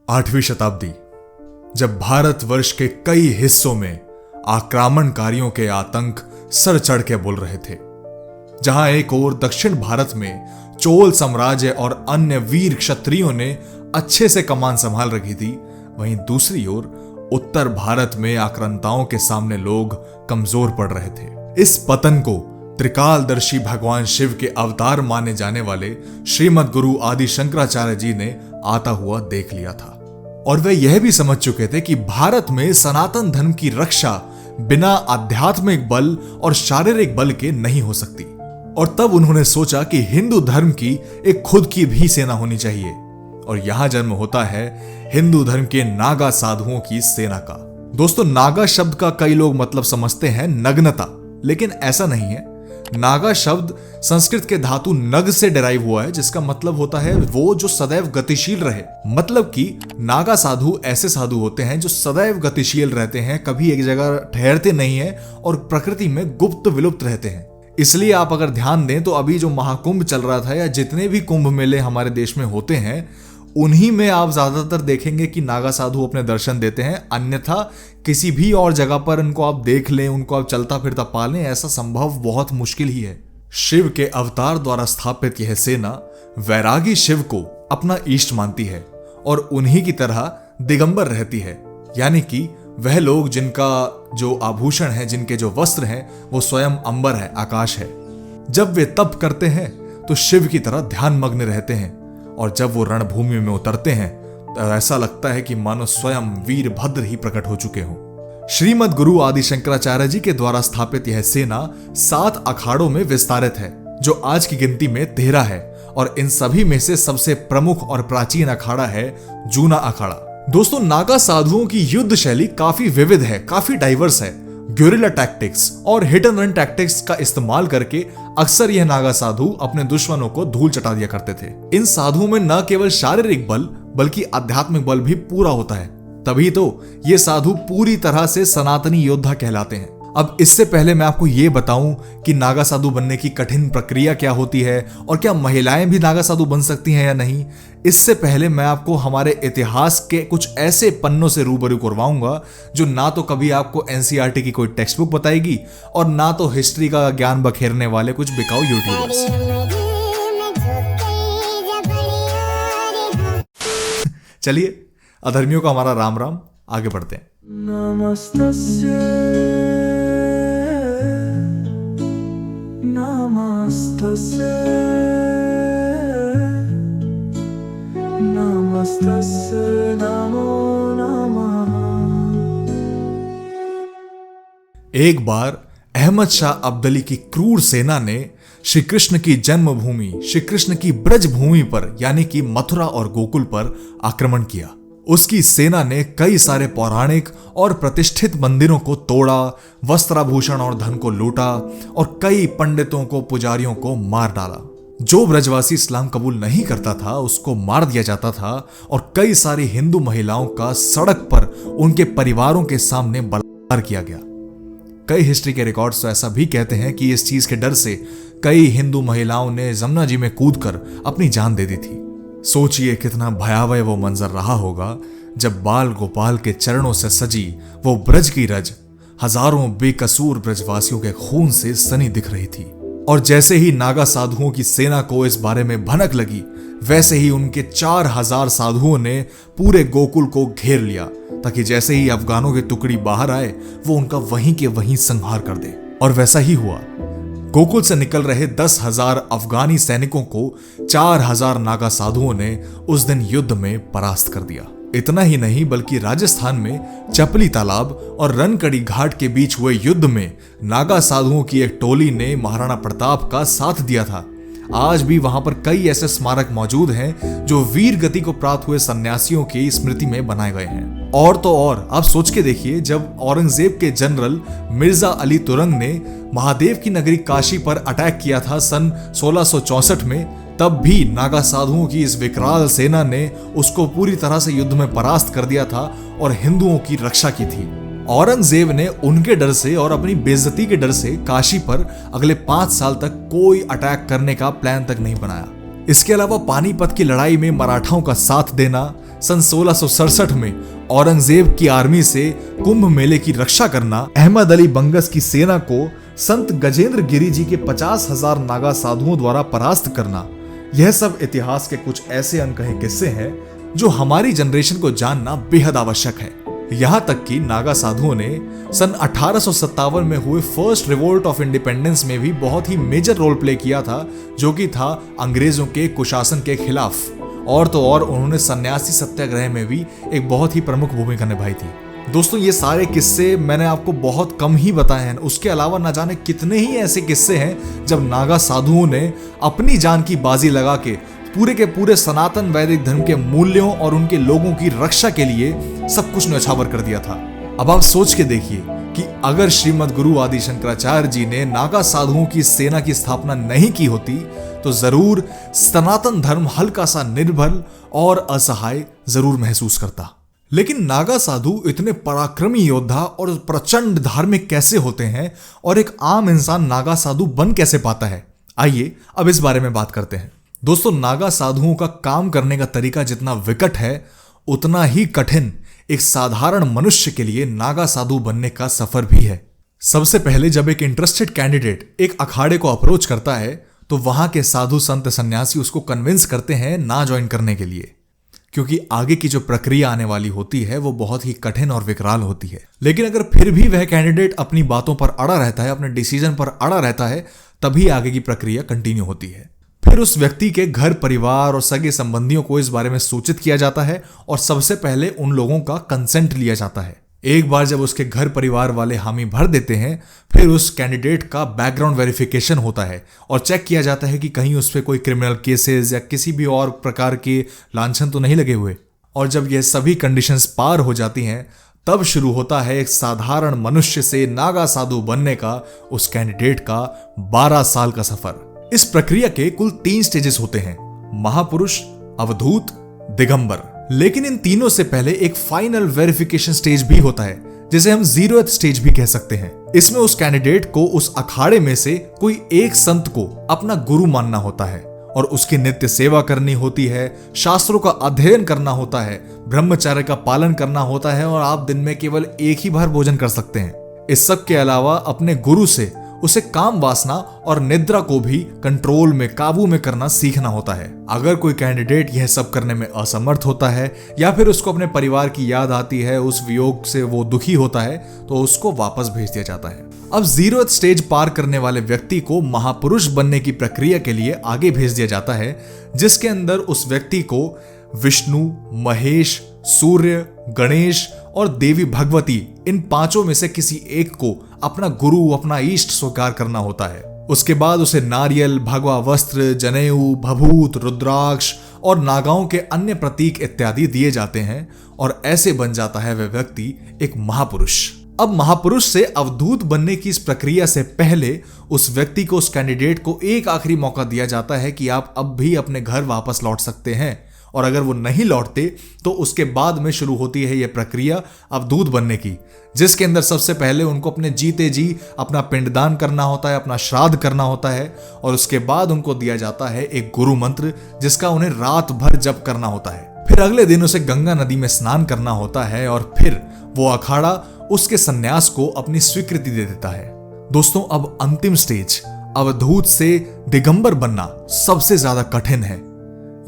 8वीं शताब्दी, जब भारतवर्ष के कई हिस्सों में आक्रमणकारियों के आतंक सर चढ़ के बोल रहे थे, जहां एक ओर दक्षिण भारत में चोल साम्राज्य और अन्य वीर क्षत्रियों ने अच्छे से कमान संभाल रखी थी, वहीं दूसरी ओर उत्तर भारत में आक्रांताओं के सामने लोग कमजोर पड़ रहे थे। इस पतन को त्रिकालदर्शी भगवान शिव के अवतार माने जाने वाले श्रीमद गुरु आदि शंकराचार्य जी ने आता हुआ देख लिया था, और वे यह भी समझ चुके थे कि भारत में सनातन धर्म की रक्षा बिना आध्यात्मिक बल और शारीरिक बल के नहीं हो सकती। और तब उन्होंने सोचा कि हिंदू धर्म की एक खुद की भी सेना होनी चाहिए, और यहां जन्म होता है हिंदू धर्म के नागा साधुओं की सेना का। दोस्तों, नागा शब्द का कई लोग मतलब समझते हैं नग्नता, लेकिन ऐसा नहीं है। नागा शब्द संस्कृत के धातु नग से डिराइव हुआ है, जिसका मतलब होता है वो जो सदैव गतिशील रहे। मतलब कि नागा साधु ऐसे साधु होते हैं जो सदैव गतिशील रहते हैं, कभी एक जगह ठहरते नहीं है और प्रकृति में गुप्त विलुप्त रहते हैं। इसलिए आप अगर ध्यान दें तो अभी जो महाकुंभ चल रहा था या जितने भी कुंभ मेले हमारे देश में होते हैं, उन्हीं में आप ज्यादातर देखेंगे कि नागा साधु अपने दर्शन देते हैं। अन्यथा किसी भी और जगह पर इनको आप देख लें, उनको आप चलता फिरता पालें, ऐसा संभव बहुत मुश्किल ही है। शिव के अवतार द्वारा स्थापित यह सेना वैरागी शिव को अपना इष्ट मानती है और उन्हीं की तरह दिगंबर रहती है, यानी कि वह लोग जिनका जो आभूषण है, जिनके जो वस्त्र हैं, वो स्वयं अंबर है, आकाश है। जब वे तप करते हैं तो शिव की तरह ध्यान मग्न रहते हैं, और जब वो रणभूमि में उतरते हैं तो ऐसा लगता है कि मानो स्वयं वीरभद्र ही प्रकट हो चुके हों। श्रीमद गुरु आदि शंकराचार्य जी के द्वारा स्थापित यह सेना 7 अखाड़ों में विस्तारित है, जो आज की गिनती में 13 है, और इन सभी में से सबसे प्रमुख और प्राचीन अखाड़ा है जूना अखाड़ा। दोस्तों, नागा साधुओं की युद्ध शैली काफी विविध है, काफी डाइवर्स है। ग्योरिला टैक्टिक्स और हिट एंड रन टैक्टिक्स का इस्तेमाल करके अक्सर यह नागा साधु अपने दुश्मनों को धूल चटा दिया करते थे। इन साधुओं में न केवल शारीरिक बल बल्कि आध्यात्मिक बल भी पूरा होता है, तभी तो ये साधु पूरी तरह से सनातनी योद्धा कहलाते हैं। अब इससे पहले मैं आपको ये बताऊं कि नागा साधु बनने की कठिन प्रक्रिया क्या होती है और क्या महिलाएं भी नागा साधु बन सकती हैं या नहीं, इससे पहले मैं आपको हमारे इतिहास के कुछ ऐसे पन्नों से रूबरू करवाऊंगा जो ना तो कभी आपको एनसीईआरटी की कोई टेक्स्ट बुक बताएगी और ना तो हिस्ट्री का ज्ञान बखेरने वाले कुछ बिकाऊ यूट्यूबर्स। चलिए, अधर्मियों का हमारा राम राम, आगे बढ़ते हैं। एक बार अहमद शाह अब्दली की क्रूर सेना ने श्री कृष्ण की जन्मभूमि, श्री कृष्ण की ब्रज भूमि पर यानी कि मथुरा और गोकुल पर आक्रमण किया। उसकी सेना ने कई सारे पौराणिक और प्रतिष्ठित मंदिरों को तोड़ा, वस्त्राभूषण और धन को लूटा और कई पंडितों को, पुजारियों को मार डाला। जो ब्रजवासी इस्लाम कबूल नहीं करता था उसको मार दिया जाता था, और कई सारी हिंदू महिलाओं का सड़क पर उनके परिवारों के सामने बलात्कार किया गया। कई हिस्ट्री के रिकॉर्ड्स तो ऐसा भी कहते हैं कि इस चीज के डर से कई हिंदू महिलाओं ने जमुना जी में कूदकर अपनी जान दे दी थी। सोचिए कितना भयावह वो मंजर रहा होगा जब बाल गोपाल के चरणों से सजी वो ब्रज की रज हजारों बेकसूर ब्रजवासियों के खून से सनी दिख रही थी। और जैसे ही नागा साधुओं की सेना को इस बारे में भनक लगी, वैसे ही उनके 4000 साधुओं ने पूरे गोकुल को घेर लिया, ताकि जैसे ही अफगानों की टुकड़ी बाहर आए वो उनका वहीं के वहीं संहार कर दे। और वैसा ही हुआ। गोकुल से निकल रहे 10,000 अफगानी सैनिकों को 4000 नागा साधुओं ने उस दिन युद्ध में परास्त कर दिया। इतना ही नहीं, बल्कि राजस्थान में चपली तालाब और रनकड़ी घाट के बीच हुए युद्ध में नागा साधुओं की एक टोली ने महाराणा प्रताप का साथ दिया था। आज भी वहां पर कई ऐसे स्मारक मौजूद हैं जो वीर गति को प्राप्त हुए सन्यासियों की स्मृति में बनाए गए हैं। और तो और आप सोच के देखिए, जब औरंगजेब के जनरल मिर्जा अली तुरंग ने महादेव की नगरी काशी पर अटैक किया था सन 1664 में, तब भी नागा साधुओं की इस विकराल सेना ने उसको पूरी तरह से युद्ध में परास्त कर दिया था और हिंदुओं की रक्षा की थी। औरंगजेब ने उनके डर से और अपनी बेइज्जती के डर से काशी पर अगले 5 साल तक कोई अटैक करने का प्लान तक नहीं बनाया। इसके अलावा पानीपत की लड़ाई में मराठाओं का साथ देना, सन 1667 में औरंगजेब की आर्मी से कुंभ मेले की रक्षा करना, अहमद अली बंगस की सेना को संत गजेंद्र गिरी जी के 50,000 नागा साधुओं द्वारा परास्त करना, यह सब इतिहास के कुछ ऐसे अनकहे किस्से हैं जो हमारी जनरेशन को जानना बेहद आवश्यक है। यहां तक कि नागा साधुओं ने सन 1857 में हुए फर्स्ट रिवोल्ट ऑफ इंडिपेंडेंस में भी बहुत ही मेजर रोल प्ले किया था, जो कि था अंग्रेजों के कुशासन के खिलाफ। और तो और उन्होंने सन्यासी सत्याग्रह में भी एक बहुत ही प्रमुख भूमिका निभाई थी। दोस्तों, ये सारे किस्से मैंने आपको बहुत कम ही बताए हैं। उसके अलावा न जाने कितने ही ऐसे किस्से हैं जब नागा साधुओं ने अपनी जान की बाजी लगा के पूरे के पूरे सनातन वैदिक धर्म के मूल्यों और उनके लोगों की रक्षा के लिए सब कुछ न्यौछावर कर दिया था। अब आप सोच के देखिए कि अगर श्रीमद गुरु आदि शंकराचार्य जी ने नागा साधुओं की सेना की स्थापना नहीं की होती तो जरूर सनातन धर्म हल्का सा निर्बल और असहाय जरूर महसूस करता। लेकिन नागा साधु इतने पराक्रमी योद्धा और प्रचंड धार्मिक कैसे होते हैं और एक आम इंसान नागा साधु बन कैसे पाता है? आइए अब इस बारे में बात करते हैं। दोस्तों, नागा साधुओं का काम करने का तरीका जितना विकट है उतना ही कठिन एक साधारण मनुष्य के लिए नागा साधु बनने का सफर भी है। सबसे पहले जब एक इंटरेस्टेड कैंडिडेट एक अखाड़े को अप्रोच करता है तो वहां के साधु संत सन्यासी उसको कन्विंस करते हैं ना ज्वाइन करने के लिए, क्योंकि आगे की जो प्रक्रिया आने वाली होती है वो बहुत ही कठिन और विकराल होती है। लेकिन अगर फिर भी वह कैंडिडेट अपनी बातों पर अड़ा रहता है, अपने डिसीजन पर अड़ा रहता है, तभी आगे की प्रक्रिया कंटिन्यू होती है। फिर उस व्यक्ति के घर परिवार और सगे संबंधियों को इस बारे में सूचित किया जाता है और सबसे पहले उन लोगों का कंसेंट लिया जाता है। एक बार जब उसके घर परिवार वाले हामी भर देते हैं, फिर उस कैंडिडेट का बैकग्राउंड वेरिफिकेशन होता है और चेक किया जाता है कि कहीं उस पर कोई क्रिमिनल केसेस या किसी भी और प्रकार के लांछन तो नहीं लगे हुए। और जब यह सभी कंडीशंस पार हो जाती हैं, तब शुरू होता है एक साधारण मनुष्य से नागा साधु बनने का उस कैंडिडेट का 12 साल का सफर। इस प्रक्रिया के कुल 3 स्टेजेस होते हैं: महापुरुष, अवधूत, दिगंबर। लेकिन इन तीनों से पहले एक फाइनल वेरिफिकेशन स्टेज भी होता है, जिसे हम 0th स्टेज भी कह सकते हैं। इसमें उस कैंडिडेट को उस अखाड़े में से कोई एक संत को अपना गुरु मानना होता है और उसकी नित्य सेवा करनी होती है, शास्त्रों का अध्ययन करना होता है, ब्रह्मचर्य का पालन करना होता है और आप दिन में केवल एक ही बार भोजन कर सकते हैं। इस सब के अलावा अपने गुरु से उसे काम वासना और निद्रा को भी कंट्रोल में, काबू में करना सीखना होता है। अगर कोई कैंडिडेट यह सब करने में असमर्थ होता है या फिर उसको अपने परिवार की याद आती है, उस वियोग से वो दुखी होता है, तो उसको वापस भेज दिया जाता है। अब 0th स्टेज पार करने वाले व्यक्ति को महापुरुष बनने की प्रक्रिया के लिए आगे भेज दिया जाता है, जिसके अंदर उस व्यक्ति को विष्णु, महेश, सूर्य, गणेश और देवी भगवती, इन 5 में से किसी एक को अपना गुरु, अपना इष्ट स्वीकार करना होता है। उसके बाद उसे नारियल, भगवा वस्त्र, जनेऊ, भभूत, रुद्राक्ष और नागाओं के अन्य प्रतीक इत्यादि दिए जाते हैं और ऐसे बन जाता है वह व्यक्ति एक महापुरुष। अब महापुरुष से अवधूत बनने की इस प्रक्रिया से पहले उस व्यक्ति को, उस कैंडिडेट को एक आखिरी मौका दिया जाता है कि आप अब भी अपने घर वापस लौट सकते हैं, और अगर वो नहीं लौटते तो उसके बाद में शुरू होती है यह प्रक्रिया अवधूत बनने की, जिसके अंदर सबसे पहले उनको अपने जीते जी अपना पिंडदान करना होता है, अपना श्राद्ध करना होता है और उसके बाद उनको दिया जाता है एक गुरु मंत्र, जिसका उन्हें रात भर जप करना होता है। फिर अगले दिन उसे गंगा नदी में स्नान करना होता है और फिर वो अखाड़ा उसके सन्यास को अपनी स्वीकृति दे देता है। दोस्तों, अब अंतिम स्टेज अवधूत से दिगंबर बनना सबसे ज्यादा कठिन है।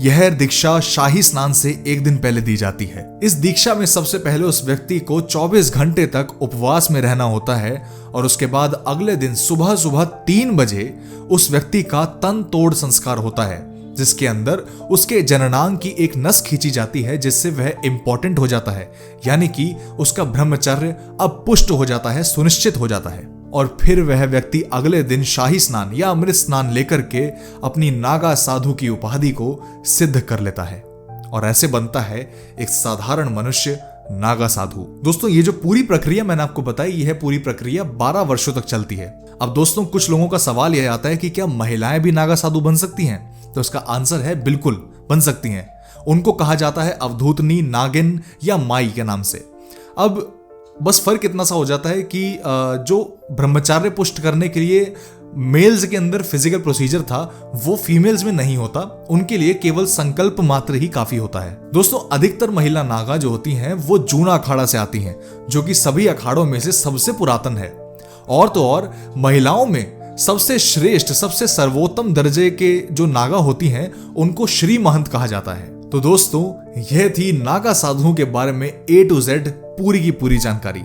यह दीक्षा शाही स्नान से एक दिन पहले दी जाती है। इस दीक्षा में सबसे पहले उस व्यक्ति को 24 घंटे तक उपवास में रहना होता है और उसके बाद अगले दिन सुबह सुबह 3 बजे उस व्यक्ति का तन तोड़ संस्कार होता है, जिसके अंदर उसके जननांग की एक नस खींची जाती है, जिससे वह इंपॉर्टेंट हो जाता है, यानी कि उसका ब्रह्मचर्य अब पुष्ट हो जाता है, सुनिश्चित हो जाता है। और फिर वह व्यक्ति अगले दिन शाही स्नान या अमृत स्नान लेकर के अपनी नागा साधु की उपाधि को सिद्ध कर लेता है और ऐसे बनता है एक साधारण मनुष्य नागा साधु। दोस्तों, ये जो पूरी प्रक्रिया मैंने आपको बताई, यह पूरी प्रक्रिया 12 वर्षों तक चलती है। अब दोस्तों, कुछ लोगों का सवाल यह आता है कि क्या महिलाएं भी नागा साधु बन सकती हैं? तो इसका आंसर है बिल्कुल बन सकती हैं। उनको कहा जाता है अवधूतनी, नागिन या माई के नाम से। अब बस फर्क इतना सा हो जाता है कि जो ब्रह्मचार्य पुष्ट करने के लिए मेल्स के अंदर फिजिकल प्रोसीजर था वो फीमेल्स में नहीं होता, उनके लिए केवल संकल्प मात्र ही काफी होता है। दोस्तों, अधिकतर महिला नागा जो होती हैं वो जूना अखाड़ा से आती हैं, जो कि सभी अखाड़ों में से सबसे पुरातन है। और तो और महिलाओं में सबसे श्रेष्ठ, सबसे सर्वोत्तम दर्जे के जो नागा होती हैं उनको श्री महंत कहा जाता है। तो दोस्तों, यह थी नागा साधुओं के बारे में A to Z पूरी की पूरी जानकारी।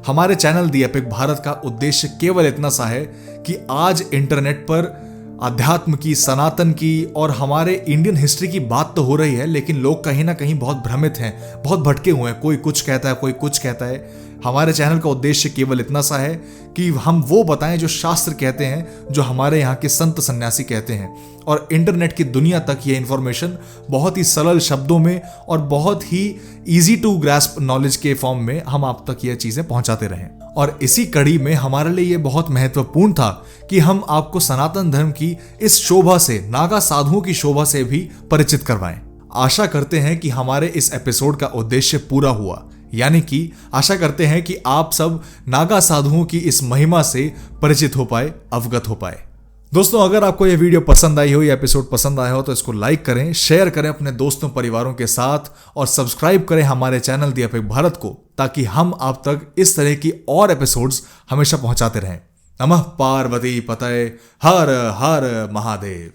हमारे चैनल दी एपिक भारत का उद्देश्य केवल इतना सा है कि आज इंटरनेट पर अध्यात्म की, सनातन की और हमारे इंडियन हिस्ट्री की बात तो हो रही है, लेकिन लोग कहीं ना कहीं बहुत भ्रमित हैं, बहुत भटके हुए हैं। कोई कुछ कहता है, कोई कुछ कहता है। हमारे चैनल का उद्देश्य केवल इतना सा है कि हम वो बताएं जो शास्त्र कहते हैं, जो हमारे यहाँ के संत सन्यासी कहते हैं, और इंटरनेट की दुनिया तक ये इंफॉर्मेशन बहुत ही सरल शब्दों में और बहुत ही इजी टू ग्रास्प नॉलेज के फॉर्म में हम आप तक ये चीजें पहुंचाते रहें। और इसी कड़ी में हमारे लिए ये बहुत महत्वपूर्ण था कि हम आपको सनातन धर्म की इस शोभा से, नागा साधुओं की शोभा से भी परिचित करवाएं। आशा करते हैं कि हमारे इस एपिसोड का उद्देश्य पूरा हुआ, यानी कि आशा करते हैं कि आप सब नागा साधुओं की इस महिमा से परिचित हो पाए, अवगत हो पाए। दोस्तों, अगर आपको यह वीडियो पसंद आई हो, या एपिसोड पसंद आया हो, तो इसको लाइक करें, शेयर करें अपने दोस्तों परिवारों के साथ, और सब्सक्राइब करें हमारे चैनल दी एपिक भारत को, ताकि हम आप तक इस तरह की और एपिसोड्स हमेशा पहुंचाते रहें। नमः पार्वती पतये, हर हर महादेव।